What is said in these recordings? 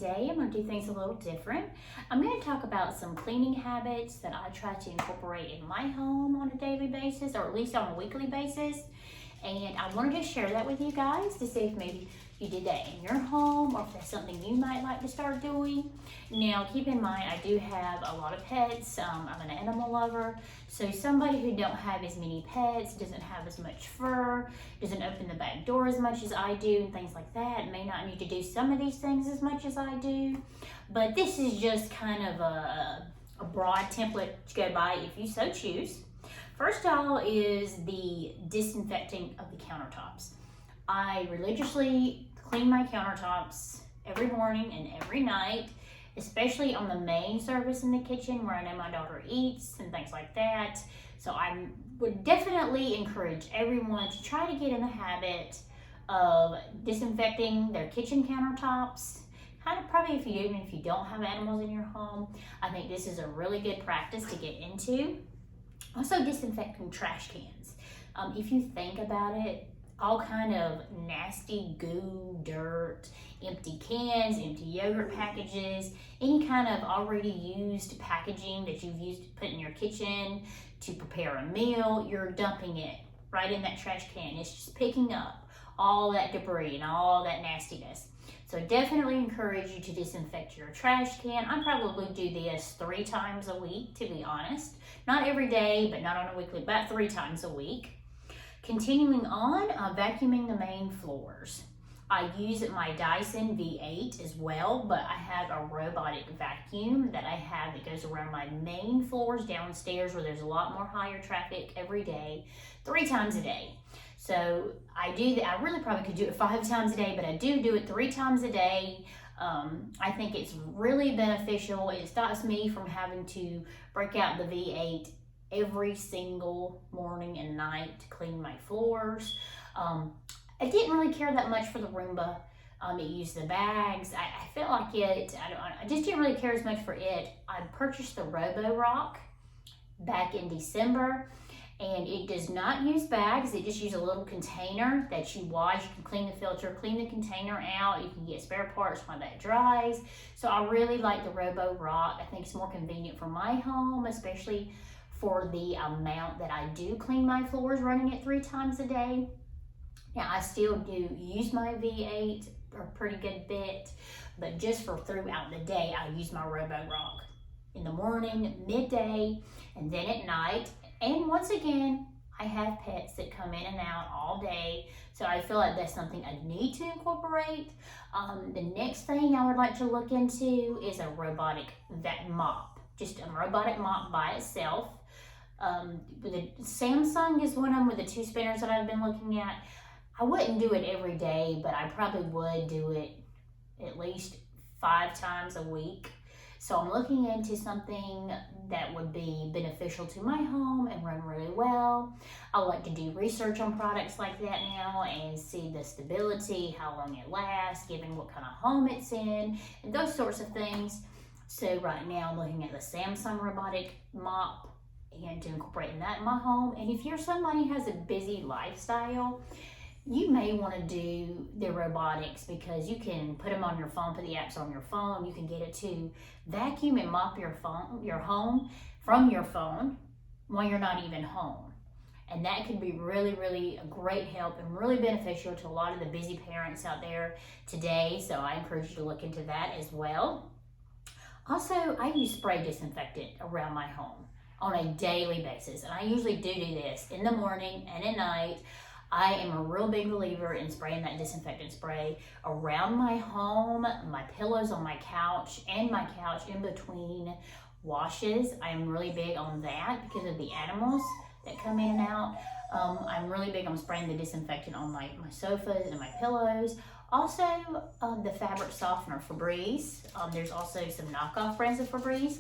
today I'm going to do things a little different. I'm going to talk about some cleaning habits that I try to incorporate in my home on a daily basis, or at least on a weekly basis. And I wanted to share that with you guys to see if maybe you did that in your home, or if that's something you might like to start doing. Now, keep in mind, I do have a lot of pets. I'm an animal lover. So somebody who don't have as many pets, doesn't have as much fur, doesn't open the back door as much as I do, and things like that, may not need to do some of these things as much as I do. But this is just kind of a broad template to go by if you so choose. First of all is the disinfecting of the countertops. I religiously clean my countertops every morning and every night, especially on the main surface in the kitchen where I know my daughter eats and things like that. So I would definitely encourage everyone to try to get in the habit of disinfecting their kitchen countertops. Kind of probably even if you don't have animals in your home, I think this is a really good practice to get into. Also, disinfecting trash cans. If you think about it, all kind of nasty goo, dirt, empty cans, empty yogurt packages, any kind of already used packaging that you've used to put in your kitchen to prepare a meal, you're dumping it right in that trash can. It's just picking up all that debris and all that nastiness. So definitely encourage you to disinfect your trash can. I probably do this 3 times a week, to be honest. Not every day, but not on a weekly, about 3 times a week. Continuing on, vacuuming the main floors. I use my Dyson V8 as well, but I have a robotic vacuum that I have that goes around my main floors downstairs where there's a lot more higher traffic every day, 3 times a day. So I do that. I really probably could do it 5 times a day, but I do it 3 times a day. I think it's really beneficial. It stops me from having to break out the V8 every single morning and night to clean my floors. I didn't really care that much for the Roomba. It used the bags. I felt like it, I just didn't really care as much for it. I purchased the Robo-Rock back in December, and it does not use bags. It just uses a little container that you wash. You can clean the filter, clean the container out. You can get spare parts while that dries. So I really like the Robo-Rock. I think it's more convenient for my home, especially for the amount that I do clean my floors, running it 3 times a day. Now, I still do use my V8 a pretty good bit, but just for throughout the day, I use my Robo-Rock in the morning, midday, and then at night. And once again, I have pets that come in and out all day, so I feel like that's something I need to incorporate. The next thing I would like to look into is a robotic mop, just a robotic mop by itself. The Samsung is one of them with the 2 spinners that I've been looking at. I wouldn't do it every day, but I probably would do it at least 5 times a week. So I'm looking into something that would be beneficial to my home and run really well. I like to do research on products like that now and see the stability, how long it lasts, given what kind of home it's in, and those sorts of things. So right now I'm looking at the Samsung robotic mop and to incorporate that in my home. And if you're somebody who has a busy lifestyle, you may want to do the robotics because you can put them on your phone, put the apps on your phone. You can get it to vacuum and mop your home from your phone when you're not even home. And that could be really, really a great help and really beneficial to a lot of the busy parents out there today. So I encourage you to look into that as well. Also, I use spray disinfectant around my home on a daily basis. And I usually do this in the morning and at night. I am a real big believer in spraying that disinfectant spray around my home, my pillows on my couch, and my couch in between washes. I am really big on that because of the animals that come in and out. I'm really big on spraying the disinfectant on my sofas and my pillows. Also, the fabric softener Febreze. There's also some knockoff brands of Febreze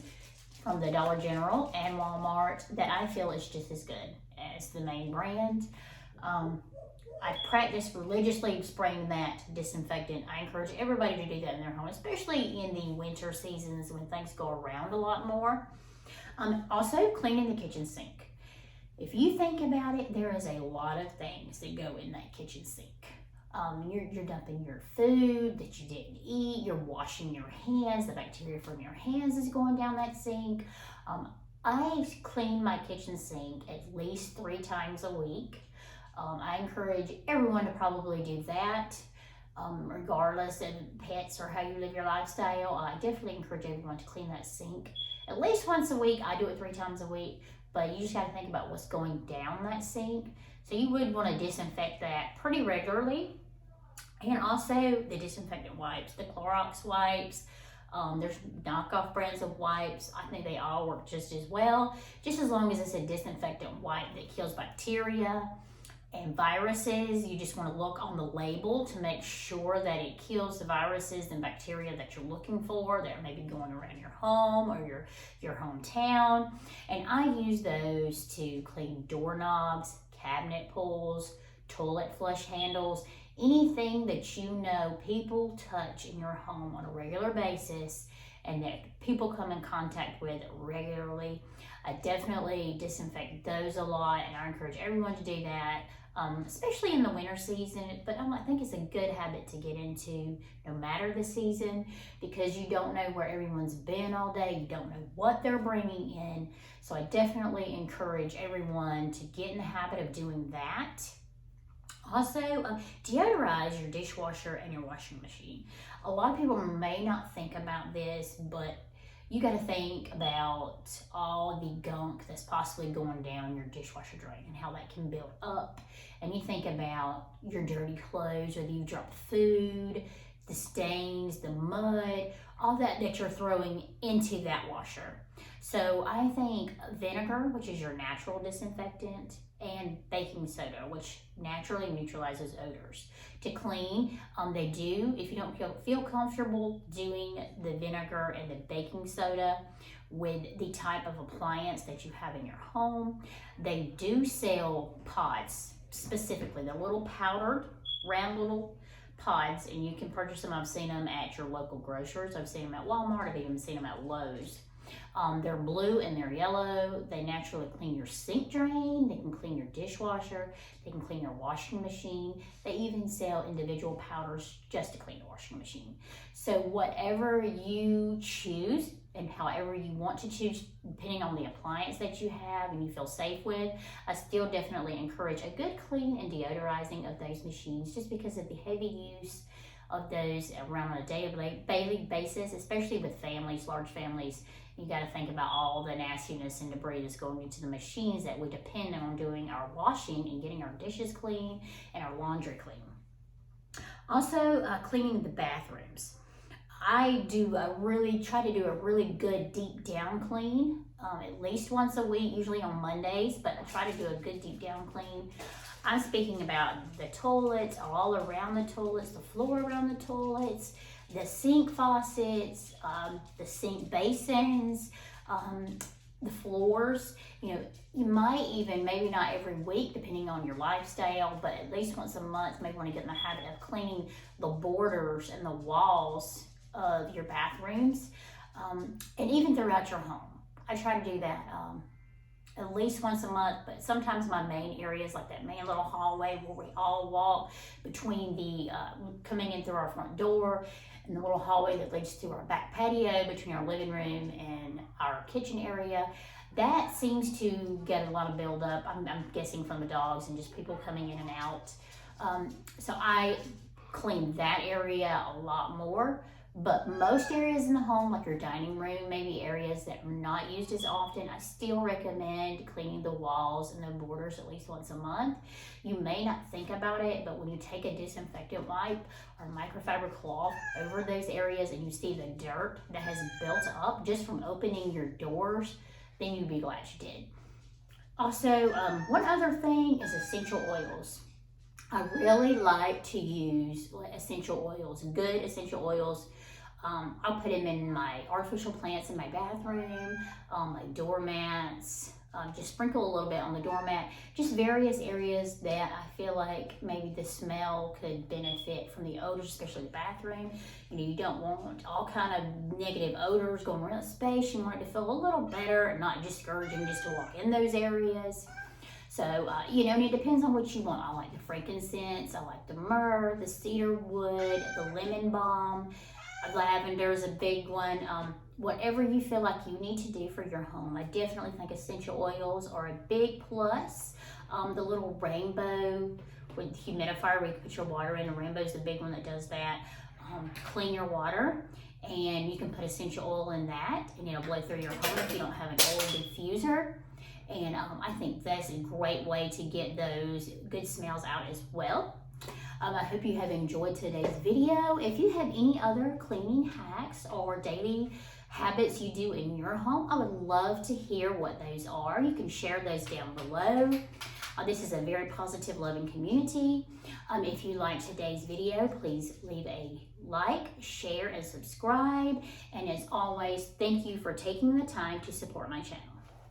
from the Dollar General and Walmart that I feel is just as good as the main brand. I practice religiously spraying that disinfectant. I encourage everybody to do that in their home, especially in the winter seasons when things go around a lot more. Also, cleaning the kitchen sink. If you think about it, there is a lot of things that go in that kitchen sink. You're dumping your food that you didn't eat. You're washing your hands. The bacteria from your hands is going down that sink. I clean my kitchen sink at least 3 times a week. I encourage everyone to probably do that, regardless of pets or how you live your lifestyle. I definitely encourage everyone to clean that sink at least once a week. I do it 3 times a week, but you just got to think about what's going down that sink. So you would want to disinfect that pretty regularly. And also the disinfectant wipes, the Clorox wipes. There's knockoff brands of wipes. I think they all work just as well, just as long as it's a disinfectant wipe that kills bacteria and viruses. You just want to look on the label to make sure that it kills the viruses and bacteria that you're looking for that are maybe going around your home or your hometown. And I use those to clean doorknobs, cabinet pulls, toilet flush handles, anything that you know people touch in your home on a regular basis and that people come in contact with regularly. I definitely disinfect those a lot, and I encourage everyone to do that, especially in the winter season. But I think it's a good habit to get into no matter the season, because you don't know where everyone's been all day. You don't know what they're bringing in. So I definitely encourage everyone to get in the habit of doing that. Also, deodorize your dishwasher and your washing machine. A lot of people may not think about this, but you got to think about all the gunk that's possibly going down your dishwasher drain and how that can build up. And you think about your dirty clothes, whether you dropped food, the stains, the mud, all that you're throwing into that washer. So I think vinegar, which is your natural disinfectant, and baking soda, which naturally neutralizes odors. To clean, they do, if you don't feel comfortable doing the vinegar and the baking soda with the type of appliance that you have in your home, they do sell pods, specifically the little powdered, round little pods, and you can purchase them. I've seen them at your local grocers. I've seen them at Walmart. I've even seen them at Lowe's. They're blue and they're yellow. They naturally clean your sink drain. They can clean your dishwasher. They can clean your washing machine. They even sell individual powders just to clean the washing machine. So whatever you choose and however you want to choose, depending on the appliance that you have and you feel safe with, I still definitely encourage a good clean and deodorizing of those machines, just because of the heavy use of those around on a daily basis, especially with families, large families. You got to think about all the nastiness and debris that's going into the machines that we depend on doing our washing and getting our dishes clean and our laundry clean. Also, cleaning the bathrooms. I try to do a really good deep down clean, at least once a week, usually on Mondays, but I try to do a good deep down clean. I'm speaking about the toilets, all around the toilets, the floor around the toilets, the sink faucets, the sink basins, the floors. You might even, maybe not every week, depending on your lifestyle, but at least once a month, maybe want to get in the habit of cleaning the borders and the walls of your bathrooms, and even throughout your home. I try to do that at least once a month, but sometimes my main areas, like that main little hallway where we all walk between the coming in through our front door and the little hallway that leads through our back patio between our living room and our kitchen area, that seems to get a lot of buildup. I'm guessing from the dogs and just people coming in and out. So I clean that area a lot more. But most areas in the home, like your dining room, maybe areas that are not used as often, I still recommend cleaning the walls and the borders at least once a month. You may not think about it, but when you take a disinfectant wipe or microfiber cloth over those areas and you see the dirt that has built up just from opening your doors, then you'd be glad you did. Also, one other thing is essential oils. I really like to use essential oils, good essential oils. I'll put them in my artificial plants in my bathroom, my doormats, just sprinkle a little bit on the doormat, just various areas that I feel like maybe the smell could benefit from the odors, especially the bathroom. You don't want all kind of negative odors going around the space. You want it to feel a little better and not discouraging just to walk in those areas. So, you know, and it depends on what you want. I like the frankincense, I like the myrrh, the cedar wood, the lemon balm, lavender is a big one. Whatever you feel like you need to do for your home. I definitely think essential oils are a big plus. The little rainbow with humidifier where you can put your water in, a rainbow is the big one that does that. Clean your water, and you can put essential oil in that, and it'll blow through your home if you don't have an oil diffuser. And I think that's a great way to get those good smells out as well. I hope you have enjoyed today's video. If you have any other cleaning hacks or daily habits you do in your home, I would love to hear what those are. You can share those down below. This is a very positive, loving community. If you liked today's video, please leave a like, share, and subscribe. And as always, thank you for taking the time to support my channel.